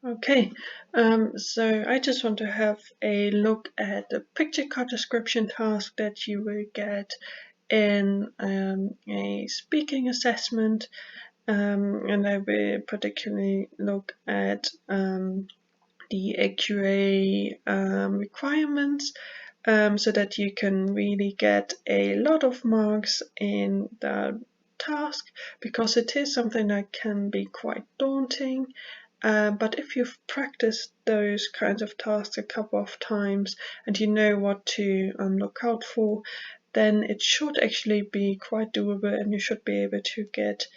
Okay, so I just want to have a look at the picture card description task that you will get in a speaking assessment, and I will particularly look at the AQA requirements, so that you can really get a lot of marks in the task, because it is something that can be quite daunting. But if you've practiced those kinds of tasks a couple of times and you know what to look out for, then it should actually be quite doable, and you should be able to get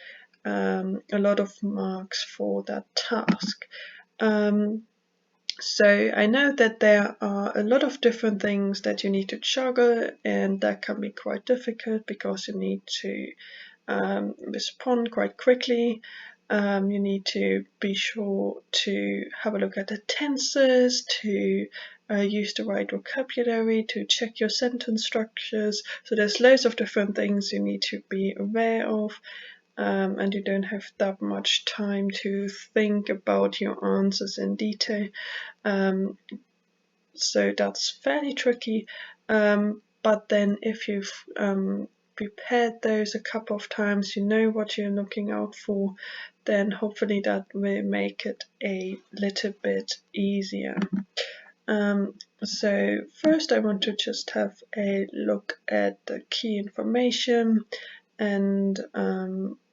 a lot of marks for that task. So I know that there are a lot of different things that you need to juggle, and that can be quite difficult because you need to respond quite quickly. You need to be sure to have a look at the tenses, to use the right vocabulary, to check your sentence structures. So there's loads of different things you need to be aware of. And you don't have that much time to think about your answers in detail. So that's fairly tricky. But then if you've prepared those a couple of times, you know what you're looking out for, then hopefully that will make it a little bit easier. So first I want to just have a look at the key information and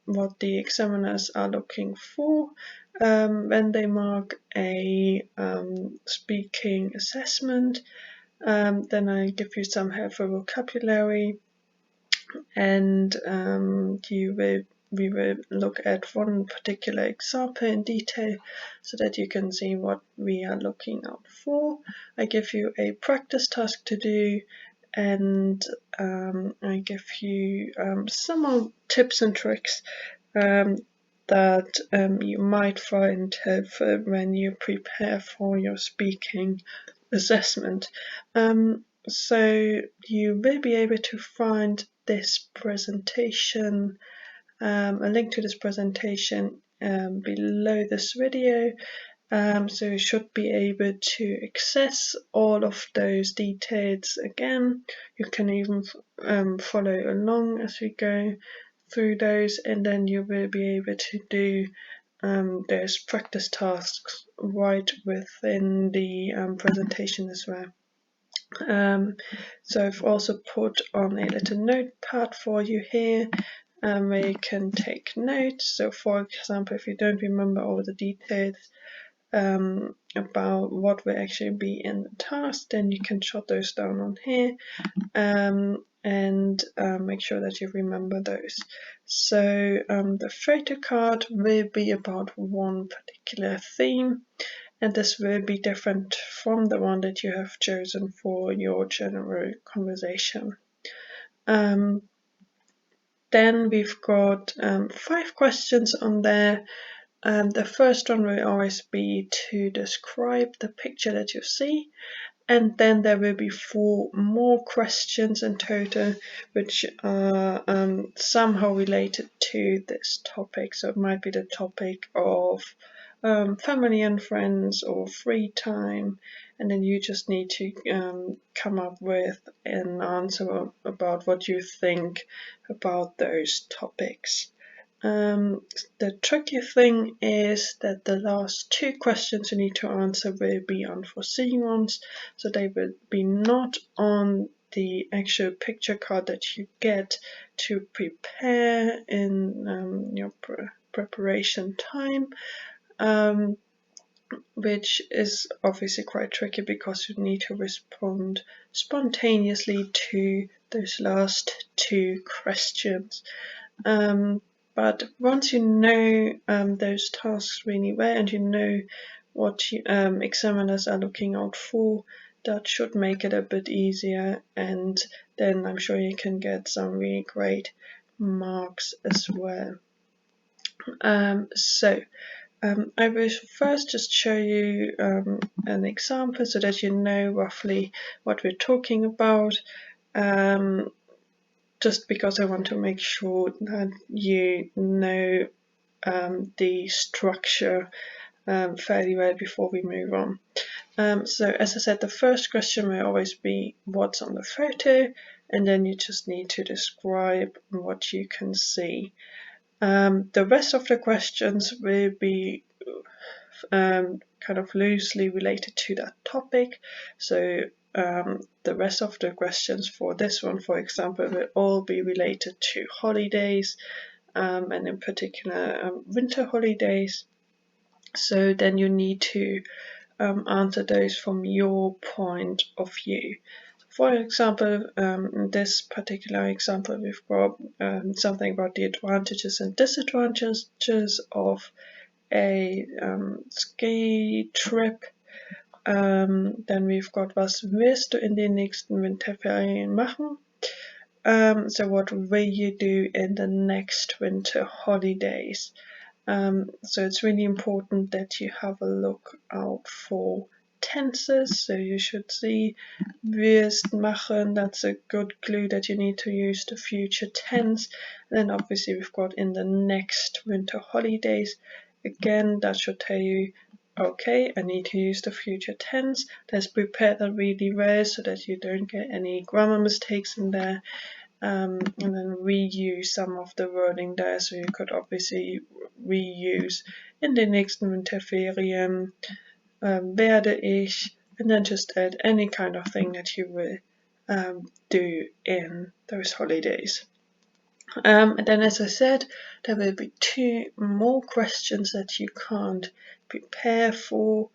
what the examiners are looking for when they mark a speaking assessment. Then I give you some helpful vocabulary, and we will look at one particular example in detail so that you can see what we are looking out for. I give you a practice task to do, and I give you some more tips and tricks that you might find helpful when you prepare for your speaking assessment. So you will be able to find this presentation, a link to this presentation below this video. So you should be able to access all of those details again. You can even follow along as we go through those, and then you will be able to do those practice tasks right within the presentation as well. So I've also put on a little notepad for you here, where you can take notes. So for example, if you don't remember all the details about what will actually be in the task, then you can jot those down on here, and make sure that you remember those. So the photo card will be about one particular theme, and this will be different from the one that you have chosen for your general conversation. Then we've got 5 questions on there. The first one will always be to describe the picture that you see, and then there will be 4 more questions in total, which are somehow related to this topic. So it might be the topic of family and friends or free time, and then you just need to come up with an answer about what you think about those topics. The tricky thing is that the last 2 questions you need to answer will be unforeseen ones, so they will be not on the actual picture card that you get to prepare in your preparation time, which is obviously quite tricky because you need to respond spontaneously to those last 2 questions. But once you know those tasks really well, and you know what examiners are looking out for, that should make it a bit easier, and then I'm sure you can get some really great marks as well. I will first just show you an example so that you know roughly what we're talking about, just because I want to make sure that you know the structure fairly well before we move on. So as I said, the first question will always be what's on the photo, and then you just need to describe what you can see. The rest of the questions will be kind of loosely related to that topic. So the rest of the questions for this one, for example, will all be related to holidays, and in particular winter holidays. So then you need to answer those from your point of view. For example, in this particular example, we've got something about the advantages and disadvantages of a ski trip. Dann we've got was wirst du in den nächsten Winterferien machen? So what will you do in the next winter holidays? So it's really important that you have a look out for tenses. So you should see wirst machen, that's a good clue that you need to use the future tense. And then obviously we've got in the next winter holidays. Again, that should tell you, okay, I need to use the future tense. Let's prepare that really well so that you don't get any grammar mistakes in there. And then reuse some of the wording there. So you could obviously reuse in den nächsten Winterferien werde ich, and then just add any kind of thing that you will do in those holidays. And then, as I said, there will be 2 more questions that you can't prepare for.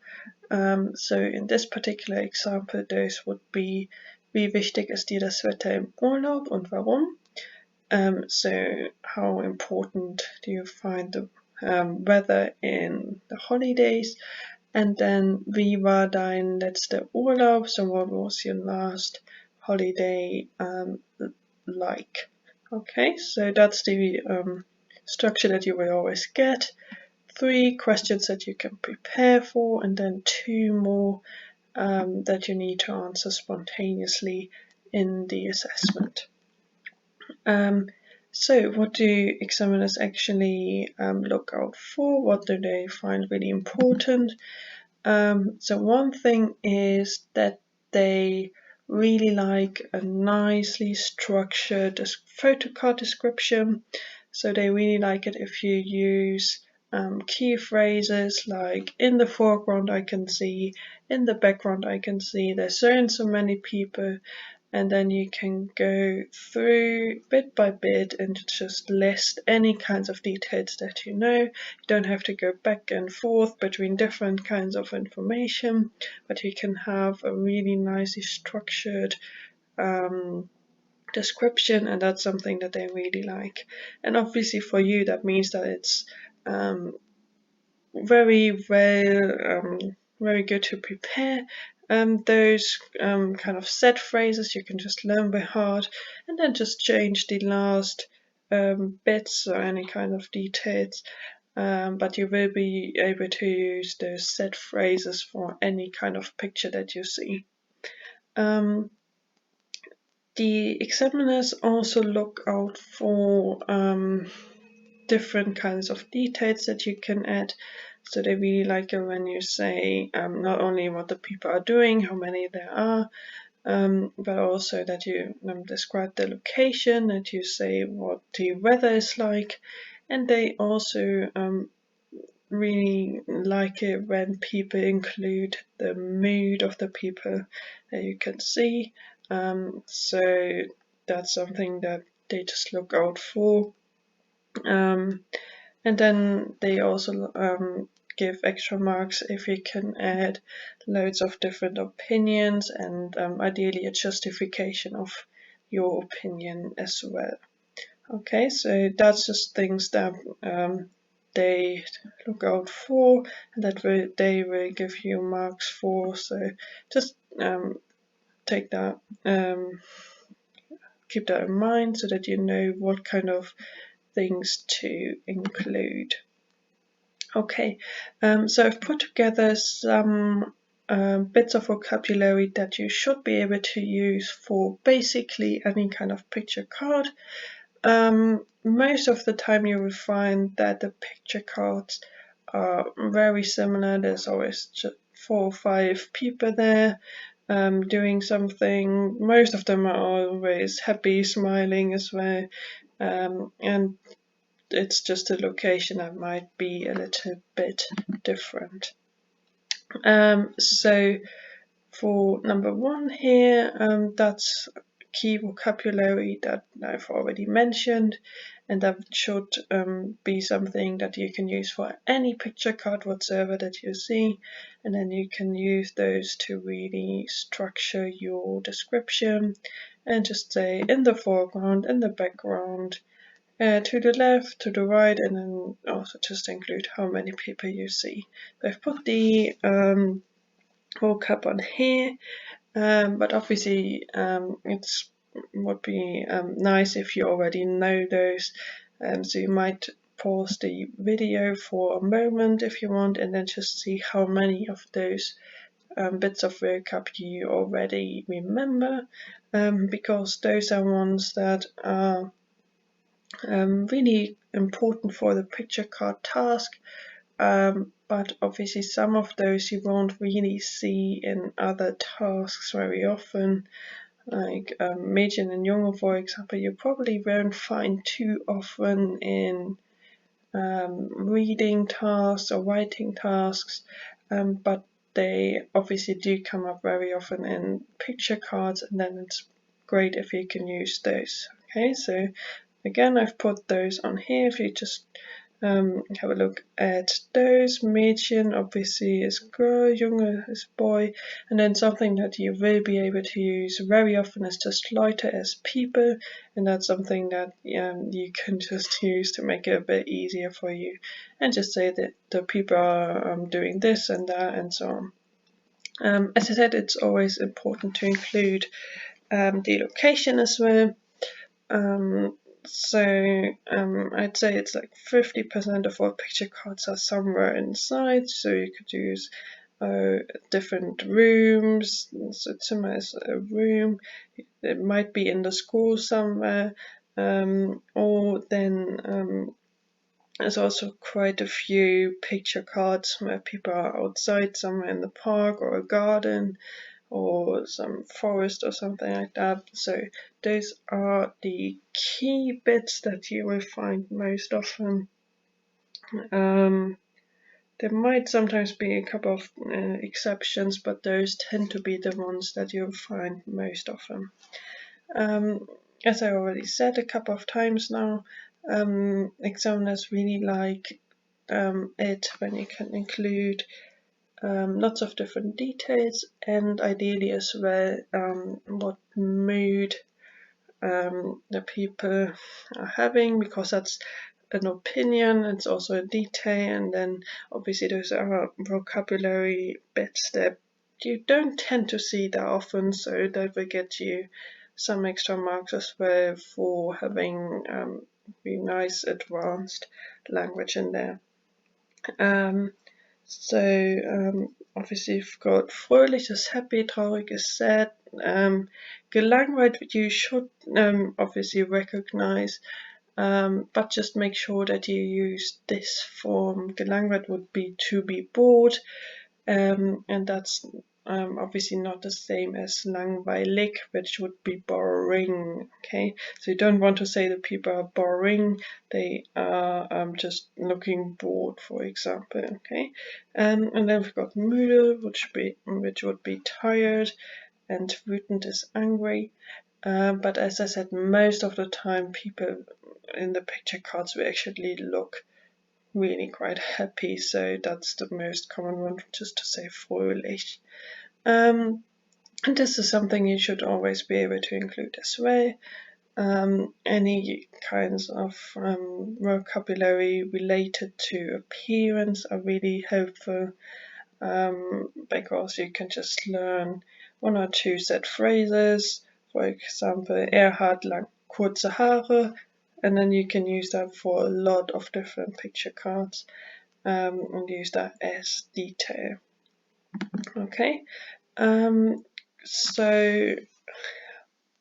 So in this particular example, those would be, wie wichtig ist dir das Wetter im Urlaub und warum? So how important do you find the weather in the holidays? And then, wie war dein letzter Urlaub? So what was your last holiday like? Okay, so that's the structure that you will always get. 3 questions that you can prepare for, and then 2 more that you need to answer spontaneously in the assessment. So what do examiners actually look out for? What do they find really important? So one thing is that they really like a nicely structured photo card description. So they really like it if you use key phrases like in the foreground I can see, in the background I can see, there's so and so many people, and then you can go through bit by bit and just list any kinds of details that you know. You don't have to go back and forth between different kinds of information, but you can have a really nicely structured description, and that's something that they really like. And obviously for you that means that it's very well, very good to prepare. Those kind of set phrases you can just learn by heart, and then just change the last bits or any kind of details. But you will be able to use those set phrases for any kind of picture that you see. The examiners also look out for different kinds of details that you can add. So they really like it when you say not only what the people are doing, how many there are, but also that you describe the location, that you say what the weather is like, and they also really like it when people include the mood of the people that you can see. So that's something that they just look out for. And then they also give extra marks if you can add loads of different opinions, and ideally a justification of your opinion as well. Okay, so that's just things that they look out for, and that they will give you marks for. So just take that, keep that in mind so that you know what kind of things to include. Okay, so I've put together some bits of vocabulary that you should be able to use for basically any kind of picture card. Most of the time you will find that the picture cards are very similar. There's always just 4 or 5 people there doing something. Most of them are always happy, smiling as well, and it's just a location that might be a little bit different. So for number 1 here, that's key vocabulary that I've already mentioned, and that should be something that you can use for any picture card whatsoever that you see, and then you can use those to really structure your description and just say in the foreground, in the background, to the left, to the right, and then also just include how many people you see. I've put the vocab on here, but obviously it's would be nice if you already know those, so you might pause the video for a moment if you want, and then just see how many of those bits of vocab you already remember, because those are ones that are really important for the picture card task, but obviously some of those you won't really see in other tasks very often, like Mädchen and Junge, for example, you probably won't find too often in reading tasks or writing tasks, but they obviously do come up very often in picture cards, and then it's great if you can use those. Okay, so again, I've put those on here. If you just have a look at those. Mädchen obviously is girl, Junge is boy, and then something that you will be able to use very often is just Leute as people, and that's something that you can just use to make it a bit easier for you, and just say that the people are doing this and that and so on. As I said, it's always important to include the location as well. So I'd say it's like 50% of all picture cards are somewhere inside, so you could use different rooms. So Zimmer is a room, it might be in the school somewhere, or then there's also quite a few picture cards where people are outside somewhere in the park or a garden or some forest or something like that. So those are the key bits that you will find most often. There might sometimes be a couple of exceptions, but those tend to be the ones that you'll find most often. As I already said a couple of times now, examiners really like it when you can include lots of different details, and ideally as well what mood the people are having, because that's an opinion, it's also a detail, and then obviously those are vocabulary bits that you don't tend to see that often, so that will get you some extra marks as well for having really nice advanced language in there. So obviously you've got fröhlich is happy, traurig is sad. Gelangweilt you should obviously recognize, but just make sure that you use this form. Gelangweilt would be to be bored, and that's obviously not the same as langweilig, which would be boring. Okay, so you don't want to say that people are boring, they are just looking bored, for example. Okay, and then we've got müde, which would be tired, and wütend is angry. But as I said, most of the time people in the picture cards will actually look really quite happy, so that's the most common one, just to say fröhlich. And this is something you should always be able to include as well. Any kinds of vocabulary related to appearance are really helpful, because you can just learn 1 or 2 set phrases. For example, hat kurze Haare, and then you can use that for a lot of different picture cards, and use that as detail. Okay, so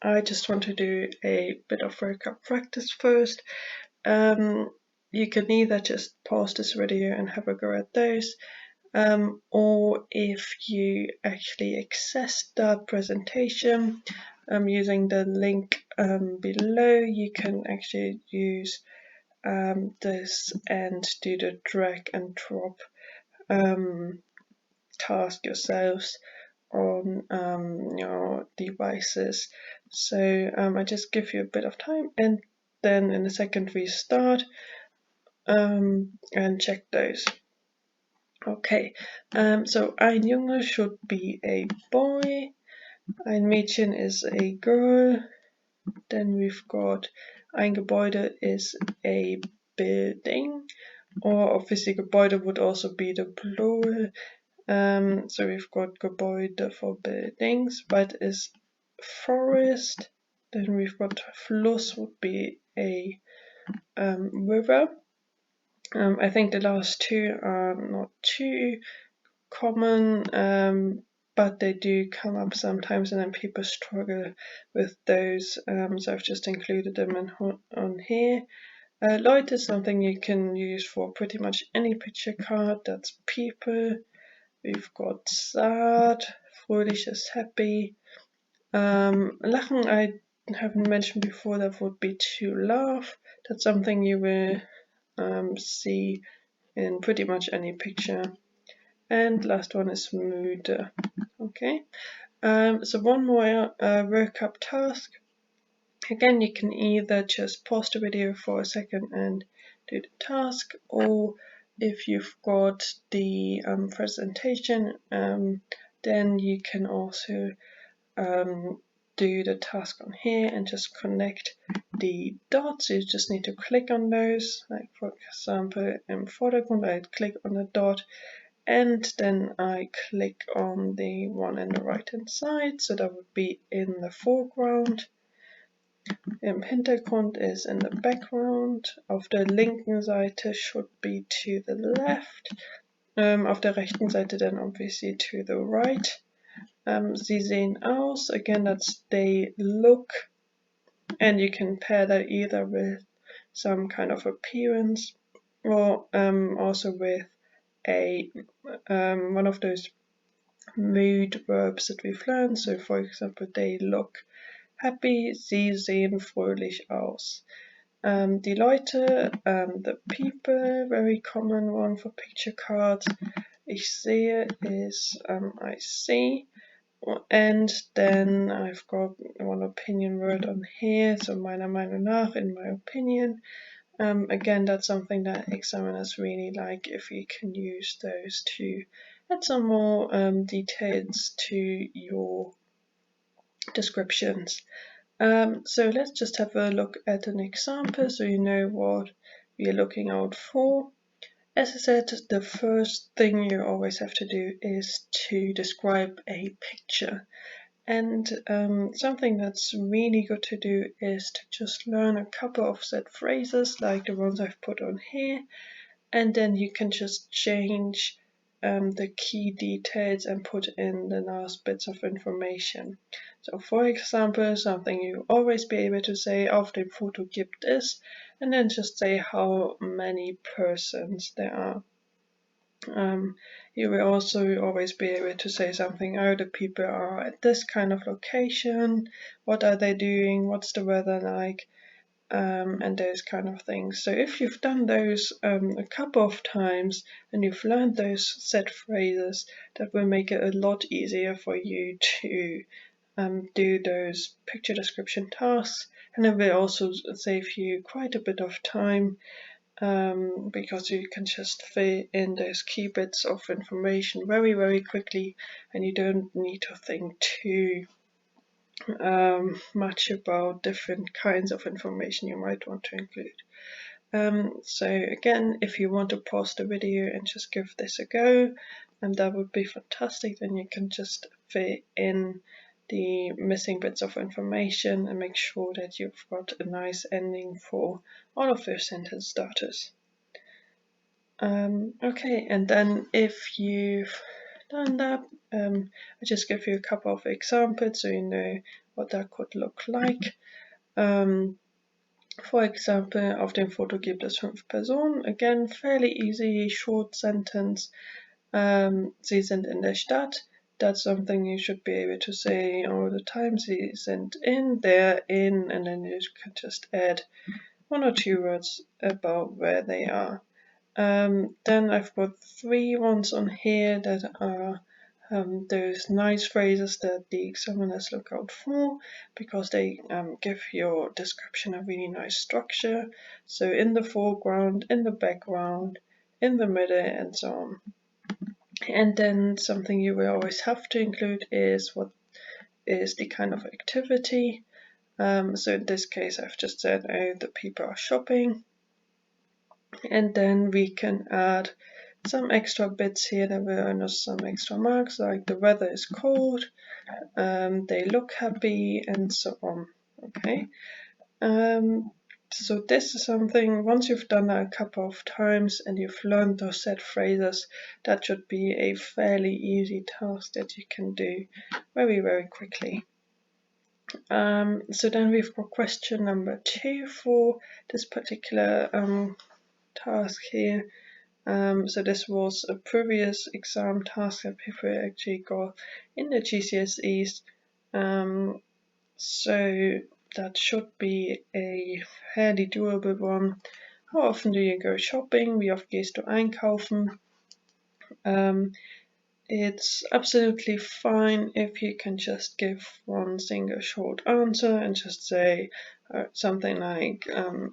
I just want to do a bit of vocab practice first. you can either just pause this video and have a go at those, or if you actually access the presentation using the link below, you can actually use this and do the drag and drop task yourselves on your devices. So I just give you a bit of time, and then in a second we start and check those. Okay, so ein Junge should be a boy, ein Mädchen is a girl, then we've got ein Gebäude is a building, or obviously Gebäude would also be the plural. So we've got Gebäude for buildings, Wald is forest, then we've got Fluss would be a river. I think the last two are not too common, but they do come up sometimes, and then people struggle with those, so I've just included them on here. Leute is something you can use for pretty much any picture card. That's people. We've got sad, fröhlich is happy. Lachen I haven't mentioned before, that would be to laugh. That's something you will see in pretty much any picture. And last one is müde. Okay, so one more workup task. Again, you can either just pause the video for a second and do the task, or if you've got the presentation, then you can also do the task on here and just connect the dots. You just need to click on those, like for example in Vordergrund I click on the dot, and then I click on the one in the right hand side, so that would be in the foreground. Im Hintergrund is in the background. Auf der linken Seite should be to the left. Auf der rechten Seite then obviously to the right. Sie sehen aus, again that's they look, and you can pair that either with some kind of appearance, or also with a one of those mood verbs that we've learned. So for example, they look happy, sie sehen fröhlich aus. Die Leute, the people, very common one for picture cards. Ich sehe is I see. And then I've got one opinion word on here, so meiner Meinung nach, in my opinion. Again, that's something that examiners really like, if you can use those to add some more details to your descriptions. So let's just have a look at an example so you know what we are looking out for. As I said, the first thing you always have to do is to describe a picture. And something that's really good to do is to just learn a couple of set phrases like the ones I've put on here, and then you can just change the key details and put in the last bits of information. So for example, something you always be able to say, auf dem Foto gibt es, and then just say how many persons there are. You will also always be able to say something, oh, the people are at this kind of location, what are they doing, what's the weather like, and those kind of things. So if you've done those a couple of times and you've learned those set phrases, that will make it a lot easier for you to do those picture description tasks, and it will also save you quite a bit of time, because you can just fill in those key bits of information very, very quickly, and you don't need to think too much about different kinds of information you might want to include. So again, if you want to pause the video and just give this a go, that would be fantastic. Then you can just fill in the missing bits of information and make sure that you've got a nice ending for all of those sentence starters. Okay, and then if you've done that, I just give you a couple of examples so you know what that could look like. For Exempel, auf dem Foto gibt es 5 Personen. Again, fairly easy, short sentence. Sie sind in der Stadt. That's something you should be able to say all the time. Sie sind they're in, and then you can just add 1 or 2 words about where they are. Then I've got 3 ones on here that are those nice phrases that the examiners look out for, because they give your description a really nice structure. So in the foreground, in the background, in the middle, and so on. And then something you will always have to include is what is the kind of activity. So in this case, I've just said, oh, the people are shopping. And then we can add some extra bits here that will earn us some extra marks, like the weather is cold, they look happy, and so on. Okay. So this is something, once you've done that a couple of times and you've learned those set phrases, that should be a fairly easy task that you can do very, very quickly. So then we've got question number 2 for this particular task here. So this was a previous exam task that people actually got in the GCSEs. So that should be a fairly doable one. How often do you go shopping? Wie oft gehst du einkaufen? It's absolutely fine if you can just give one single short answer and just say something like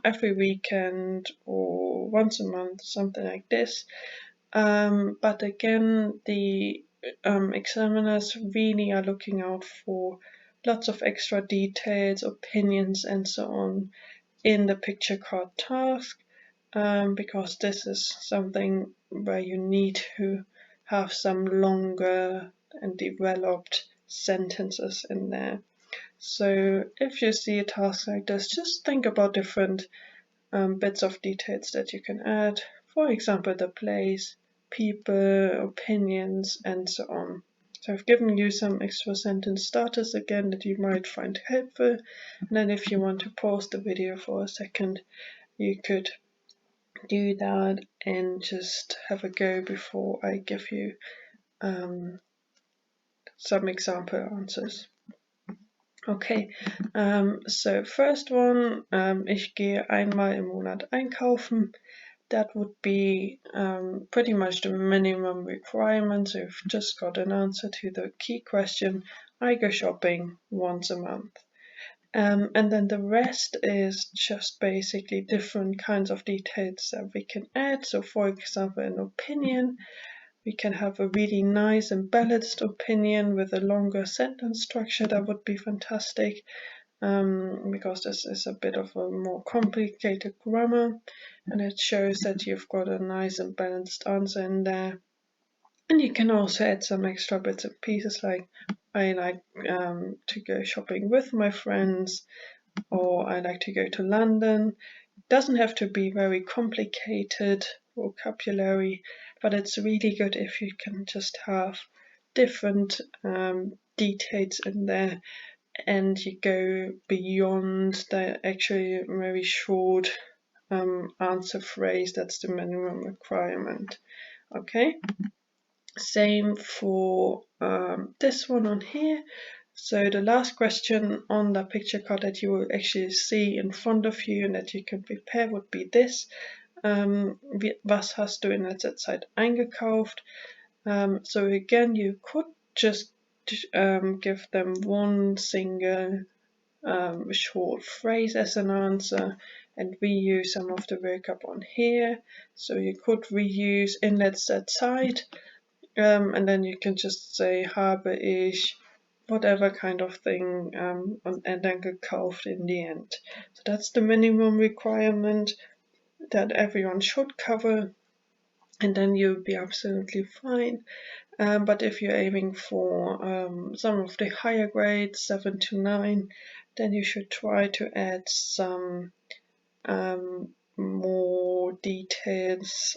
every weekend or once a month, something like this. But again, the examiners really are looking out for lots of extra details, opinions, and so on in the picture card task, because this is something where you need to have some longer and developed sentences in there. So if you see a task like this, just think about different bits of details that you can add. For example, the place, people, opinions, and so on. So I've given you some extra sentence starters again that you might find helpful. And then if you want to pause the video for a second, you could do that and just have a go before I give you some example answers. Okay, so first one, ich gehe einmal im Monat einkaufen. That would be pretty much the minimum requirement. So you've just got an answer to the key question, I go shopping once a month. And then the rest is just basically different kinds of details that we can add. So for example, an opinion, we can have a really nice and balanced opinion with a longer sentence structure. That would be fantastic, because this is a bit of a more complicated grammar, and it shows that you've got a nice and balanced answer in there. And you can also add some extra bits and pieces, like I like to go shopping with my friends, or I like to go to London. It doesn't have to be very complicated vocabulary, but it's really good if you can just have different details in there, and you go beyond the actually very short answer phrase. That's the minimum requirement. Okay, same for this one on here. So the last question on the picture card that you will actually see in front of you and that you can prepare would be this. Was hast du in letzter Zeit eingekauft? So again, you could just give them one single short phrase as an answer and reuse some of the vocab on here. So you could reuse in letzter Zeit, and then you can just say habe ich, whatever kind of thing, and then gekauft in the end. So that's the minimum requirement that everyone should cover, and then you'll be absolutely fine. But if you're aiming for some of the higher grades, 7 to 9, then you should try to add some more details,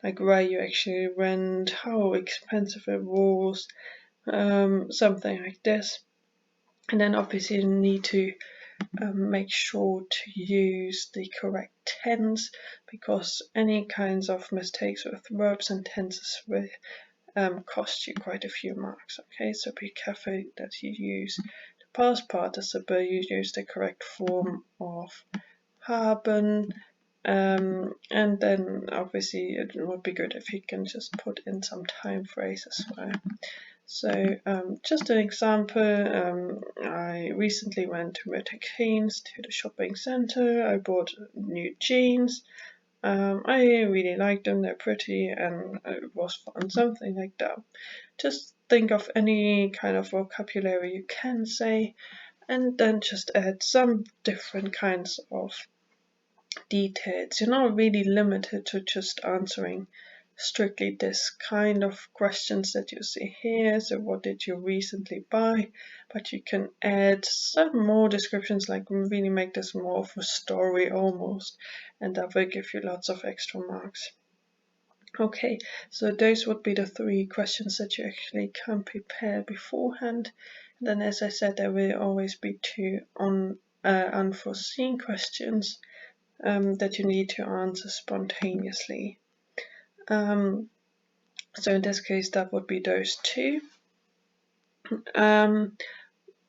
like where you actually rent, how expensive it was, something like this. And then obviously you need to make sure to use the correct tense, because any kinds of mistakes with verbs and tenses will cost you quite a few marks. Okay, so be careful that you use the past participle, you use the correct form of haben, and then obviously it would be good if you can just put in some time phrase as well. So just an example, I recently went to Milton Keynes to the shopping centre. I bought new jeans. I really liked them, they're pretty and it was fun, something like that. Just think of any kind of vocabulary you can say and then just add some different kinds of details. You're not really limited to just answering strictly this kind of questions that you see here. So what did you recently buy? But you can add some more descriptions, like really make this more of a story almost, and that will give you lots of extra marks. Okay, so those would be the 3 questions that you actually can prepare beforehand. And then, as I said, there will always be 2 unforeseen questions that you need to answer spontaneously. So in this case, that would be those 2.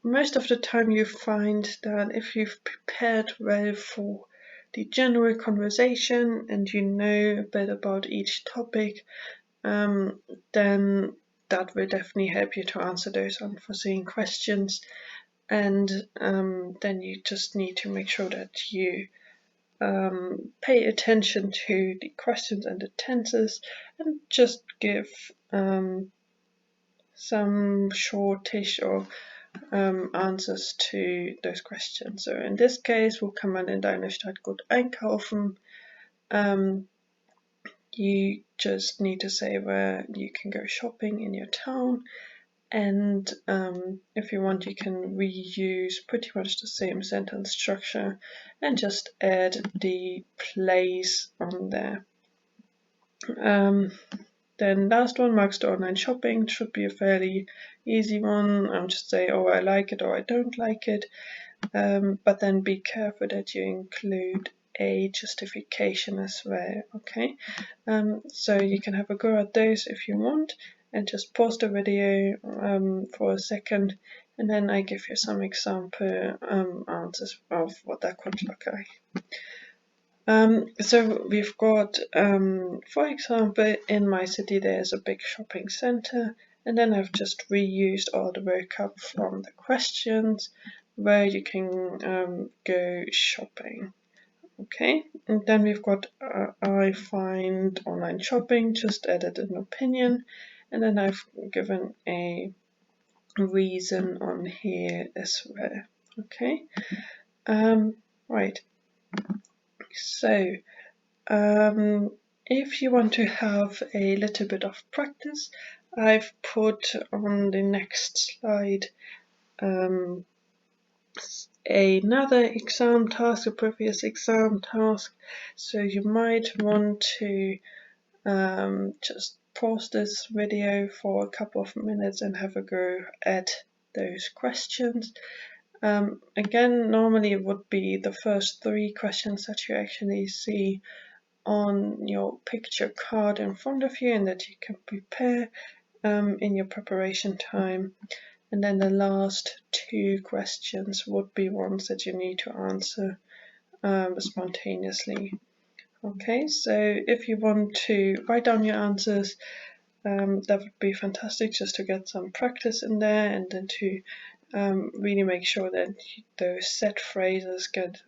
Most of the time you find that if you've prepared well for the general conversation and you know a bit about each topic, then that will definitely help you to answer those unforeseen questions. And then you just need to make sure that you pay attention to the questions and the tenses and just give some shortish or answers to those questions. So in this case, wo kann man in deiner Stadt gut einkaufen? You just need to say where you can go shopping in your town. And if you want, you can reuse pretty much the same sentence structure and just add the place on there. Then last one, magst du online shopping? Should be a fairly easy one. Just say, oh, I like it or I don't like it. But then be careful that you include a justification as well, okay? So you can have a go at those if you want, and just pause the video for a second, and then I give you some example answers of what that could look like. So we've got, for example, in my city there's a big shopping center, and then I've just reused all the vocab from the questions where you can go shopping. Okay, and then we've got I find online shopping, just added an opinion, and then I've given a reason on here as well. Okay, right. So, if you want to have a little bit of practice, I've put on the next slide another exam task, a previous exam task. So you might want to just pause this video for a couple of minutes and have a go at those questions. Again, normally it would be the first 3 questions that you actually see on your picture card in front of you and that you can prepare in your preparation time. And then the last 2 questions would be ones that you need to answer spontaneously. Okay, so if you want to write down your answers, that would be fantastic, just to get some practice in there, and then to really make sure that those set phrases get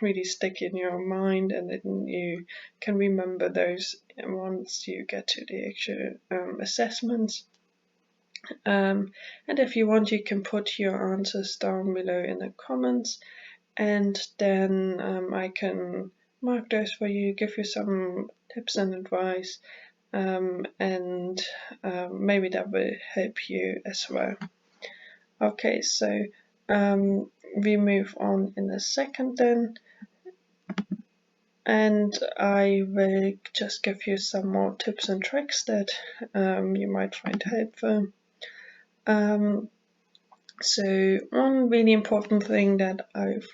really stick in your mind, and then you can remember those once you get to the actual assessments. And if you want, you can put your answers down below in the comments, and then I can mark those for you, give you some tips and advice, and maybe that will help you as well. Okay, so we move on in a second then, and I will just give you some more tips and tricks that you might find helpful. So one really important thing that I've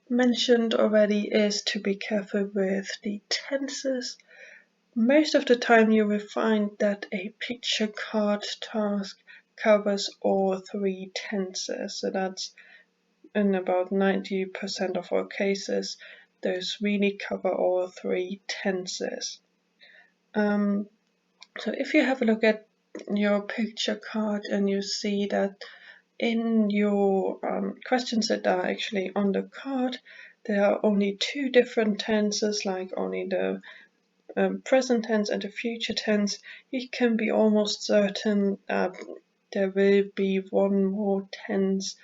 mentioned already is to be careful with the tenses. Most of the time you will find that a picture card task covers all three tenses, so that's in about 90% of all cases, those really cover all three tenses. So if you have a look at your picture card and you see that in your questions that are actually on the card, there are only two different tenses, like only the present tense and the future tense, you can be almost certain there will be one more tense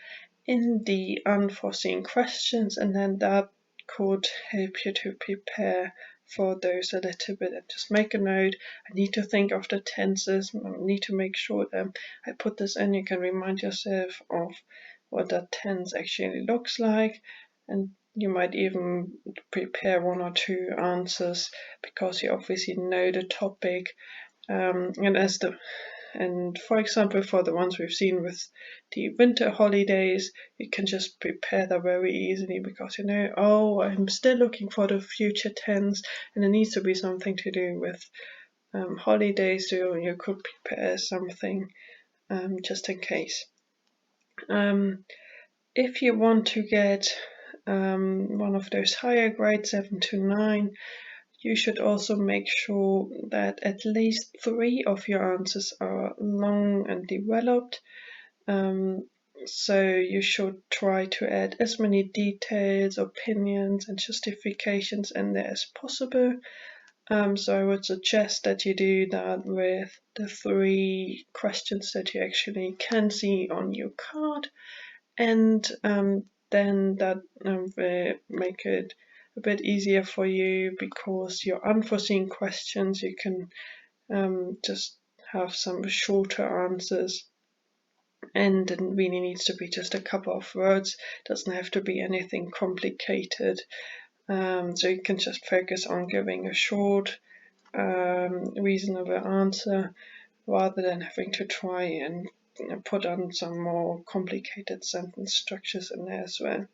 in the unforeseen questions, and then that could help you to prepare for those a little bit. And just make a note. I need to think of the tenses. I need to make sure that I put this in. You can remind yourself of what that tense actually looks like, and you might even prepare one or two answers because you obviously know the topic. And for example, for the ones we've seen with the winter holidays, you can just prepare that very easily because you know, oh, I'm still looking for the future tense, and it needs to be something to do with holidays, so you could prepare something just in case. If you want to get one of those higher grades, 7 to 9, you should also make sure that at least 3 of your answers are long and developed. So you should try to add as many details, opinions, and justifications in there as possible. So I would suggest that you do that with the 3 questions that you actually can see on your card, and then that will make it a bit easier for you, because your unforeseen questions you can just have some shorter answers, and it really needs to be just a couple of words, doesn't have to be anything complicated. So you can just focus on giving a short reasonable answer rather than having to try and put on some more complicated sentence structures in there as well.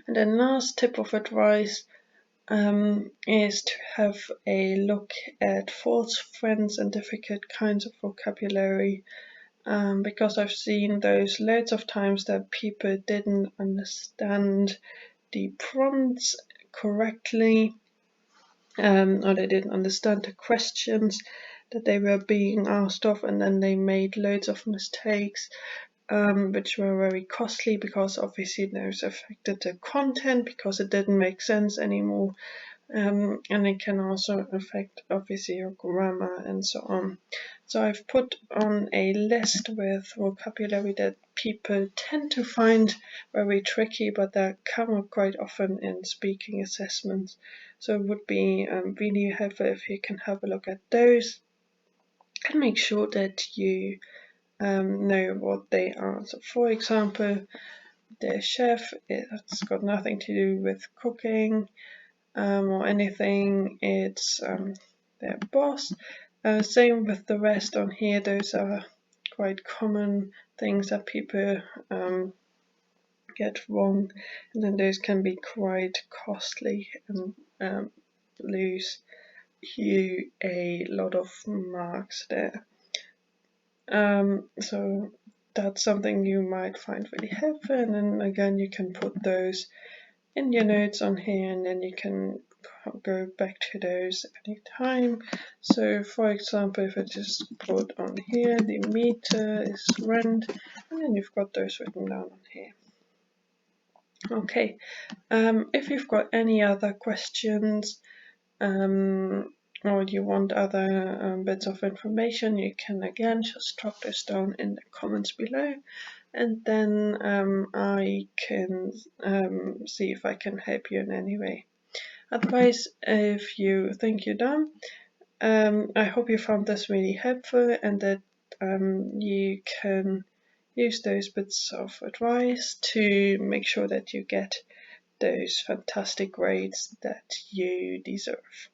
And then last tip of advice is to have a look at false friends and difficult kinds of vocabulary, because I've seen those loads of times that people didn't understand the prompts correctly, or they didn't understand the questions that they were being asked of, and then they made loads of mistakes, which were very costly because obviously those affected the content because it didn't make sense anymore, and it can also affect obviously your grammar and so on. So I've put on a list with vocabulary that people tend to find very tricky, but that come up quite often in speaking assessments. So it would be really helpful if you can have a look at those and make sure that you know what they are. So for example, the chef, it's got nothing to do with cooking or anything, it's their boss. Same with the rest on here, those are quite common things that people get wrong, and then those can be quite costly and lose you a lot of marks there. So that's something you might find really helpful, and then again you can put those in your notes on here, and then you can go back to those anytime. So for example, if I just put on here the meter is rent, and then you've got those written down on here. Okay, if you've got any other questions or you want other bits of information, you can again just drop this down in the comments below, and then I can see if I can help you in any way. Otherwise, if you think you're done, I hope you found this really helpful, and that you can use those bits of advice to make sure that you get those fantastic grades that you deserve.